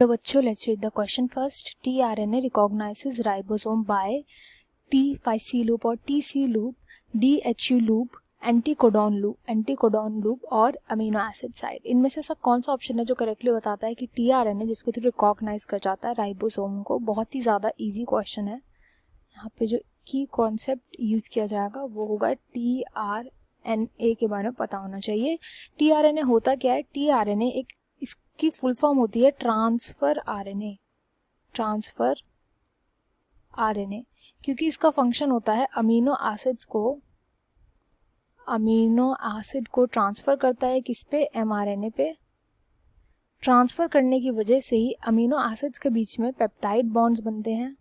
तो बच्चों let's read the question first. tRNA recognizes ribosome by T5C loop और TC loop, DHU loop, anticodon loop और amino acid site. इनमें से ऐसा कौन सा ऑप्शन है जो करेक्टली बताता है कि tRNA जिसके थ्रू रिकॉग्नाइज कर जाता है राइबोसोम को? बहुत ही ज़्यादा इजी क्वेश्चन है. यहाँ पे जो की कॉन्सेप्ट यूज किया जाएगा वो होगा tRNA के बारे में पता होना चाहिए. tRNA होता क्या है? tRNA एक इसकी फुल फॉर्म होती है ट्रांसफर आरएनए. ट्रांसफर आरएनए क्योंकि इसका फंक्शन होता है अमीनो एसिड को ट्रांसफर करता है किस पे? एमआरएनए पे. ट्रांसफर करने की वजह से ही अमीनो एसिड्स के बीच में पेप्टाइड बॉन्ड्स बनते हैं.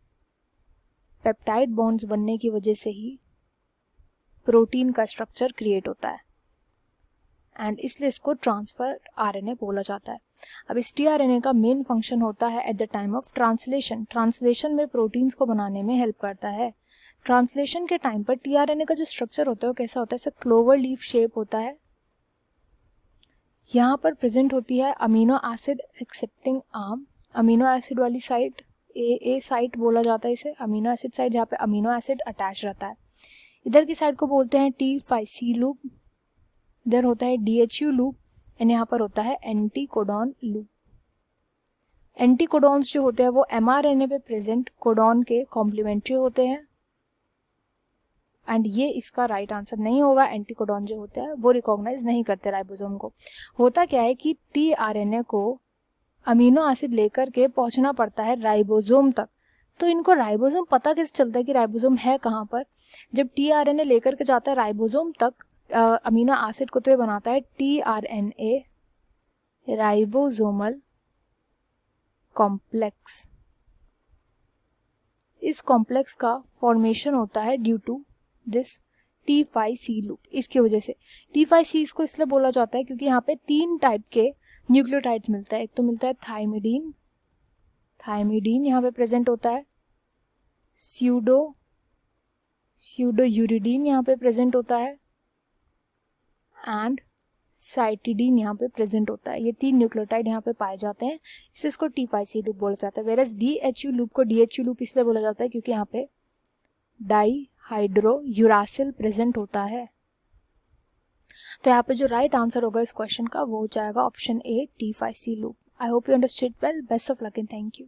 पेप्टाइड बॉन्ड्स बनने की वजह से ही प्रोटीन का स्ट्रक्चर क्रिएट होता है एंड इसलिए इसको ट्रांसफर आरएनए बोला जाता है. अब इस tRNA का मेन फंक्शन होता है at the time of translation. Translation में प्रोटीन्स को बनाने में हेल्प करता है. ट्रांसलेशन के टाइम पर tRNA का जो स्ट्रक्चर होता है वो कैसा होता है? ऐसा क्लोवर लीफ शेप होता है. यहाँ पर प्रेजेंट होती है amino acid accepting arm. Amino acid वाली साइट ए साइट बोला जाता है इसे, अमीनो एसिड साइट, जहाँ पे अमीनो एसिड अटैच रहता है. इधर की साइड को बोलते हैं T5C लूप, इधर होता है DHU लूप एंड यहाँ पर होता है एंटीकोडॉन लूप. एंटीकोडॉन्स जो होते हैं वो mRNA पे प्रेजेंट कोडॉन के कॉम्प्लीमेंट्री होते हैं एंड ये इसका राइट आंसर नहीं होगा. एंटीकोडॉन जो होते हैं वो रिकॉग्नाइज नहीं करते राइबोसोम को. होता क्या है कि tRNA को अमीनो एसिड लेकर के पहुंचना पड़ता है राइबोसोम तक. तो इनको राइबोसोम पता कैसे चलता है कि राइबोसोम है कहाँ पर? जब tRNA लेकर के जाता है राइबोसोम तक अमीनो एसिड को तो ये बनाता है tRNA राइबोसोमल कॉम्प्लेक्स. इस कॉम्प्लेक्स का फॉर्मेशन होता है due to this T5C loop. इसकी वजह से T5C इसको इसलिए बोला जाता है क्योंकि यहाँ पे 3 टाइप के न्यूक्लियोटाइड्स मिलता है. एक तो मिलता है थायमिडीन यहाँ पे प्रेजेंट होता है. स्यूडोयूरिडीन यहाँ पे प्रेजेंट होता है एंड साइटिडीन यहाँ पे प्रेजेंट होता है. ये 3 न्यूक्लियोटाइड यहाँ पे पाए जाते हैं. इसको T5C लूप बोला जाता है. वेरएज DHU लूप को DHU लूप इसलिए बोला जाता है क्योंकि यहाँ पे डाईहाइड्रो यूरासिल प्रेजेंट होता है. तो यहाँ पे जो राइट आंसर होगा इस क्वेश्चन का वो हो जाएगा option A T5C loop. I hope you understood well. Best of luck and thank you.